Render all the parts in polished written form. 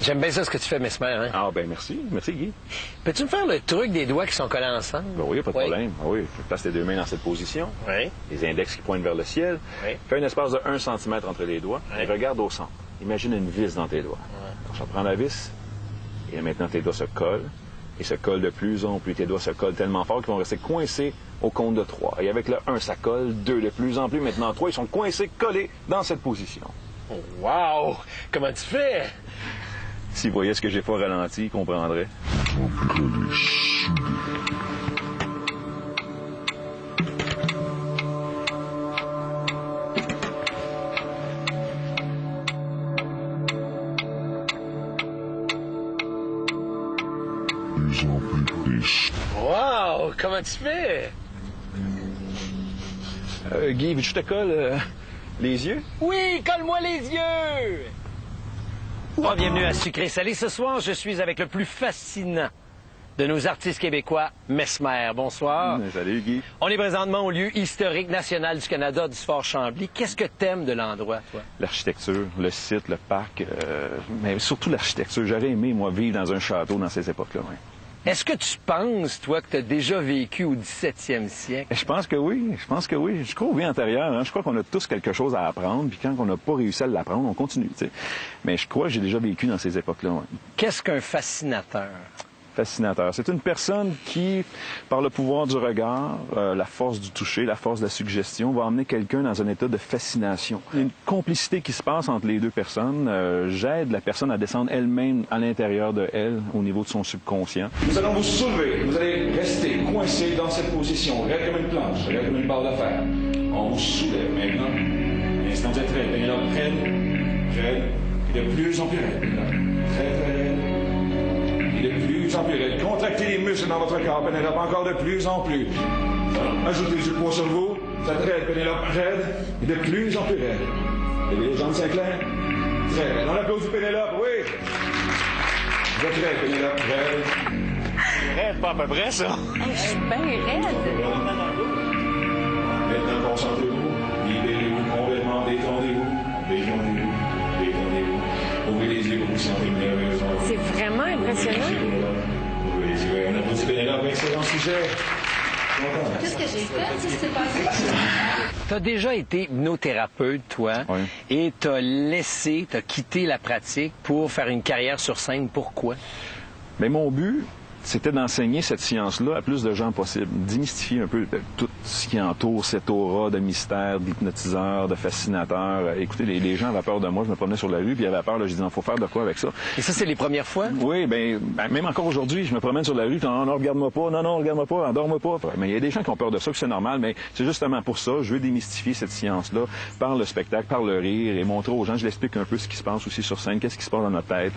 J'aime bien ça, ce que tu fais, Mesmer. Hein? Ah, ben merci. Merci, Guy. Peux-tu me faire le truc des doigts qui sont collés ensemble? Ben oui, pas de problème. Ah oui, tu places tes deux mains dans cette position. Oui. Les index qui pointent vers le ciel. Oui. Fais un espace de 1 cm entre les doigts. Oui. Et regarde au centre. Imagine une vis dans tes doigts. Je prends la vis. Et maintenant, tes doigts se collent. Et se collent de plus en plus. Tes doigts se collent tellement fort qu'ils vont rester coincés au compte de 3. Et avec le 1, ça colle. 2, de plus en plus. Maintenant, 3, ils sont coincés, collés dans cette position. Wow! Comment tu fais? S'ils voyaient ce que j'ai fait au ralenti, ils comprendraient. Wow! Comment tu fais? Guy, veux-tu que je te colle les yeux? Oui, colle-moi les yeux! Oh, bienvenue à Sucré Salé. Ce soir, je suis avec le plus fascinant de nos artistes québécois, Mesmer. Bonsoir. Salut, Guy. On est présentement au lieu historique national du Canada du Fort Chambly. Qu'est-ce que t'aimes de l'endroit, toi? L'architecture, le site, le parc, mais surtout l'architecture. J'aurais aimé, moi, vivre dans un château dans ces époques-là. Ouais. Est-ce que tu penses, toi, que tu as déjà vécu au 17e siècle? Je pense que oui. Je crois au vie antérieure. Hein. Je crois qu'on a tous quelque chose à apprendre. Puis quand on n'a pas réussi à l'apprendre, on continue. T'sais. Mais je crois que j'ai déjà vécu dans ces époques-là. Ouais. Qu'est-ce qu'un fascinateur? Fascinateur. C'est une personne qui, par le pouvoir du regard, la force du toucher, la force de la suggestion, va emmener quelqu'un dans un état de fascination. Il y a une complicité qui se passe entre les deux personnes. J'aide la personne à descendre elle-même à l'intérieur de elle, au niveau de son subconscient. Nous allons vous soulever. Vous allez rester coincé dans cette position, raide comme une planche, raide comme une barre de fer. On vous soulève maintenant. L'instant vous êtes raide. Pénélope, raide, et de plus en plus raide. Très, très raide. Et de plus en plus raide. Contractez les muscles dans votre corps, Pénélope, encore de plus en plus. Ajoutez du poids sur vous. Vous êtes raide, Pénélope, raide, et de plus en plus raide. Levez les jambes Sinclair. Très raide. On applaudit Pénélope, oui. Vous êtes raide, Pénélope, raide. Raide, pas à peu près, ça. Je suis bien raide. Maintenant, concentrez-vous. Libérez-vous complètement. Détendez-vous. Détendez-vous. Détendez-vous. Ouvrez les yeux pour vous sentir merveilleusement. C'est vraiment impressionnant. Ouvrez les yeux. On applaudit Pénélope. Excellent sujet. Qu'est-ce que j'ai fait? Qu'est-ce qui s'est passé? Tu as déjà été hypnothérapeute, toi, Oui. et tu as quitté la pratique pour faire une carrière sur scène. Pourquoi? Mais mon but, c'était d'enseigner cette science-là à plus de gens possible, démystifier un peu tout ce qui entoure cette aura de mystère, d'hypnotiseur, de fascinateur. Écoutez, les gens avaient peur de moi, je me promenais sur la rue, puis ils avaient peur, là, j'ai dit, il faut faire de quoi avec ça. Et ça, c'est les premières fois? Oui, ben même encore aujourd'hui, je me promène sur la rue, non, regarde-moi pas, non, regarde-moi pas, endors-moi pas. Mais il y a des gens qui ont peur de ça, que c'est normal, mais c'est justement pour ça, je veux démystifier cette science-là par le spectacle, par le rire, et montrer aux gens, je l'explique un peu ce qui se passe aussi sur scène, qu'est-ce qui se passe dans notre tête.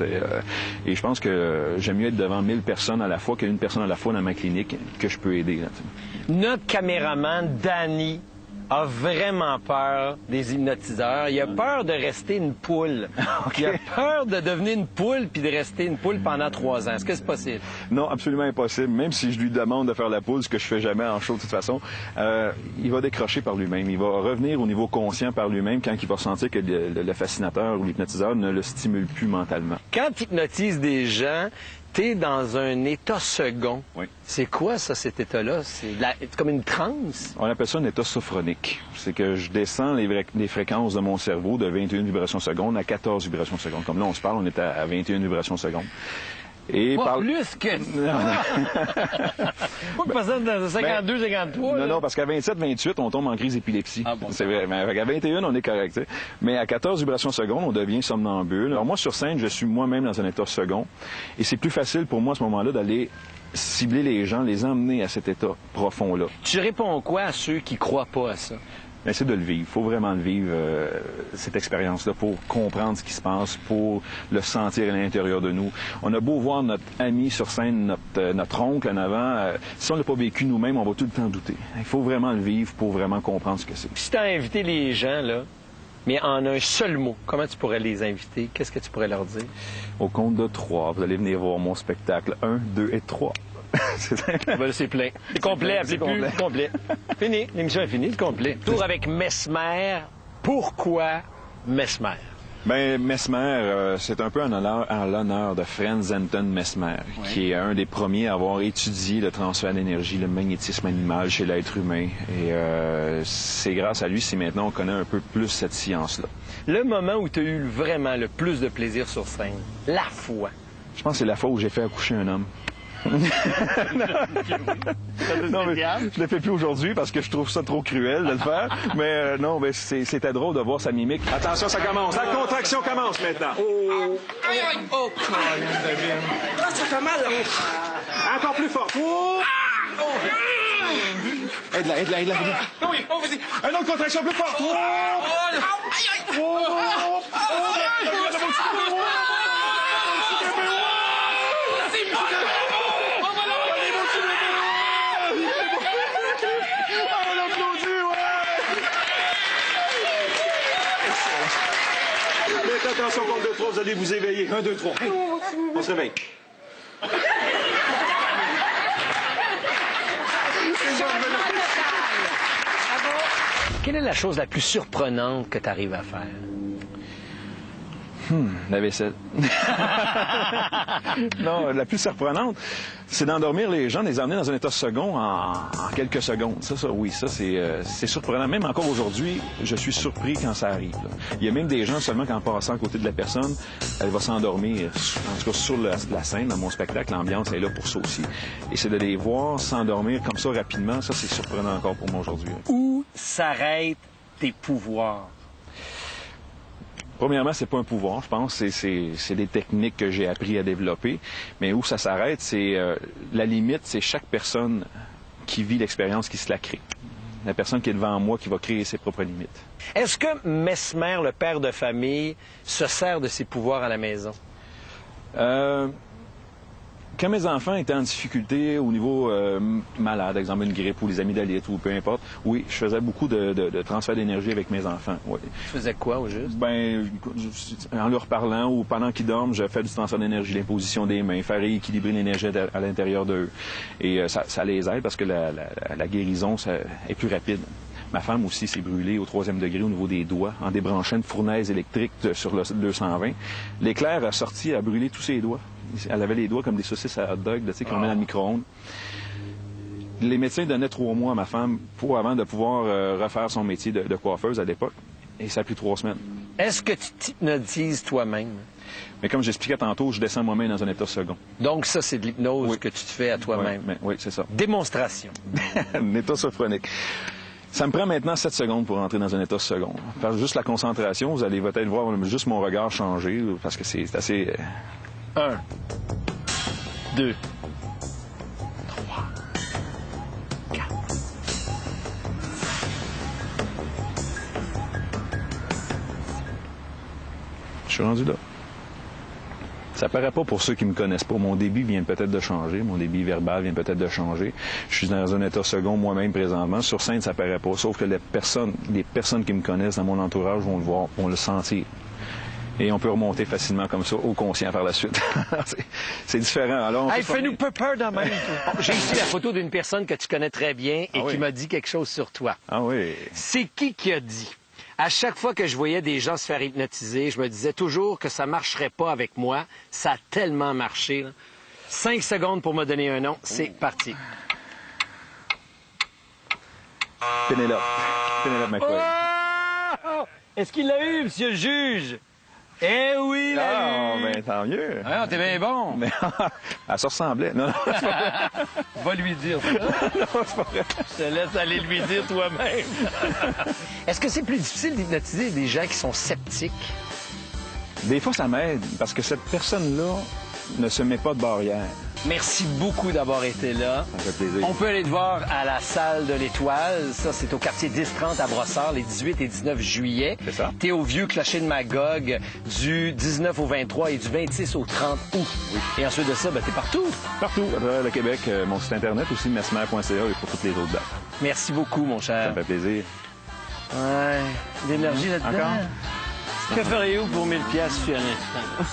Et je pense que j'aime mieux être devant 1000 personnes à la fois qu'une personne à la fois dans ma clinique que je peux aider. Là, notre caméraman, Danny, a vraiment peur des hypnotiseurs. Il a peur de rester une poule. Okay. Il a peur de devenir une poule puis de rester une poule pendant 3 ans. Est-ce que c'est possible? Non, absolument impossible. Même si je lui demande de faire la poule, ce que je fais jamais en show de toute façon, il va décrocher par lui-même. Il va revenir au niveau conscient par lui-même quand il va sentir que le fascinateur ou l'hypnotiseur ne le stimule plus mentalement. Quand tu hypnotises des gens, t'es dans un état second. Oui. C'est quoi, ça, cet état-là? C'est comme une transe? On appelle ça un état sophronique. C'est que je descends les fréquences de mon cerveau de 21 vibrations secondes à 14 vibrations secondes. Comme là, on se parle, on est à 21 vibrations secondes. Et Pas plus que ça! Pas que personne dans 52, 53. Non, parce qu'à 27, 28, on tombe en crise d'épilepsie. Ah bon, c'est vrai. Mais à 21, on est correct. T'sais. Mais à 14 vibrations secondes, on devient somnambule. Alors moi, sur scène, je suis moi-même dans un état second. Et c'est plus facile pour moi, à ce moment-là, d'aller cibler les gens, les emmener à cet état profond-là. Tu réponds quoi à ceux qui croient pas à ça? Mais c'est de le vivre. Il faut vraiment le vivre, cette expérience-là, pour comprendre ce qui se passe, pour le sentir à l'intérieur de nous. On a beau voir notre ami sur scène, notre oncle en avant, si on ne l'a pas vécu nous-mêmes, on va tout le temps douter. Il faut vraiment le vivre pour vraiment comprendre ce que c'est. Si tu as invité les gens, là, mais en un seul mot, comment tu pourrais les inviter? Qu'est-ce que tu pourrais leur dire? Au compte de 3, vous allez venir voir mon spectacle 1, 2 et 3. Ben, c'est plein. C'est complet, appelez plus. C'est complet. Fini. L'émission est finie, c'est complet. Tour avec Mesmer. Pourquoi Mesmer? Ben Mesmer, c'est un peu en l'honneur de Franz Anton Mesmer, qui est un des premiers à avoir étudié le transfert d'énergie, le magnétisme animal chez l'être humain. Et c'est grâce à lui si maintenant on connaît un peu plus cette science-là. Le moment où tu as eu vraiment le plus de plaisir sur scène, la fois. Je pense que c'est la fois où j'ai fait accoucher un homme. Non, mais je le fais plus aujourd'hui parce que je trouve ça trop cruel de le faire. Mais non, mais c'était drôle de voir sa mimique. Attention, ça commence. La contraction commence maintenant. Oh, Ah, ça fait mal, là. encore plus fort. Oh. Aide-la, aide-la, aide-la. Oui, oh, vas-y. Une autre contraction plus forte. Oh. Attention, compte de 3, vous allez vous éveiller. 1, 2, 3. Hey, on se réveille. Quelle est la chose la plus surprenante que tu arrives à faire? La vaisselle. Non, la plus surprenante, c'est d'endormir les gens, de les emmener dans un état second en quelques secondes. Ça, oui, ça, c'est surprenant. Même encore aujourd'hui, je suis surpris quand ça arrive. Là. Il y a même des gens, seulement qu'en passant à côté de la personne, elle va s'endormir. En tout cas, sur la scène, dans mon spectacle, l'ambiance est là pour ça aussi. Et c'est de les voir s'endormir comme ça rapidement, ça, c'est surprenant encore pour moi aujourd'hui. Où s'arrêtent tes pouvoirs? Premièrement, c'est pas un pouvoir, je pense. C'est des techniques que j'ai appris à développer. Mais où ça s'arrête, c'est la limite, c'est chaque personne qui vit l'expérience qui se la crée. La personne qui est devant moi qui va créer ses propres limites. Est-ce que Mesmer, le père de famille, se sert de ses pouvoirs à la maison? Quand mes enfants étaient en difficulté au niveau malade, exemple une grippe ou les amygdalites ou peu importe, oui, je faisais beaucoup de transfert d'énergie avec mes enfants. Oui. Tu faisais quoi au juste? Ben, en leur parlant ou pendant qu'ils dorment, je fais du transfert d'énergie, l'imposition des mains, faire rééquilibrer l'énergie à l'intérieur d'eux. Et ça les aide parce que la guérison est plus rapide. Ma femme aussi s'est brûlée au 3e degré au niveau des doigts en débranchant une fournaise électrique sur le 220. L'éclair a sorti, a brûlé tous ses doigts. Elle avait les doigts comme des saucisses à hot dog, tu sais, qu'on met dans le micro-ondes. Les médecins donnaient 3 mois à ma femme avant de pouvoir refaire son métier de coiffeuse à l'époque. Et ça a pris 3 semaines. Est-ce que tu t'hypnotises toi-même? Mais comme j'expliquais tantôt, je descends moi-même dans un état second. Donc ça, c'est de l'hypnose que tu te fais à toi-même. Oui, c'est ça. Démonstration. Un état sophronique. Ça me prend maintenant 7 secondes pour entrer dans un état second. Faire juste la concentration, vous allez peut-être voir juste mon regard changer, parce que c'est assez... 1, 2, 3, 4. Je suis rendu là. Ça paraît pas pour ceux qui me connaissent pas. Mon débit vient peut-être de changer. Mon débit verbal vient peut-être de changer. Je suis dans un état second moi-même présentement. Sur scène, ça paraît pas. Sauf que les personnes qui me connaissent dans mon entourage vont le voir, vont le sentir. Et on peut remonter facilement comme ça au conscient par la suite. C'est différent. Alors, fais-nous peu peur de même. J'ai ici la photo d'une personne que tu connais très bien et qui m'a dit quelque chose sur toi. Ah oui? C'est qui a dit? À chaque fois que je voyais des gens se faire hypnotiser, je me disais toujours que ça marcherait pas avec moi. Ça a tellement marché. Là. 5 secondes pour me donner un nom. C'est parti. Pénélope. Pénélope McCoy. Oh! Est-ce qu'il l'a eu, monsieur le juge? Eh oui, là! Ah, ben tant mieux. Ah, t'es bien bon. Mais elle se ressemblait. Non, c'est pas vrai. Va lui dire ça. Non, c'est pas vrai. Je te laisse aller lui dire toi-même. Est-ce que c'est plus difficile d'hypnotiser des gens qui sont sceptiques? Des fois, ça m'aide, parce que cette personne-là ne se met pas de barrière. Merci beaucoup d'avoir été là. Ça fait plaisir. On peut aller te voir à la salle de l'Étoile. Ça, c'est au quartier 10-30 à Brossard, les 18 et 19 juillet. C'est ça. T'es au vieux clocher de Magog du 19 au 23 et du 26 au 30 août. Oui. Et ensuite de ça, t'es partout. Partout, à travers le Québec. Mon site Internet aussi, mesmer.ca et pour toutes les autres dates. Merci beaucoup, mon cher. Ça fait plaisir. Ouais, l'énergie là-dedans. Encore? Que feriez-vous pour 1000 piastres sur un instant?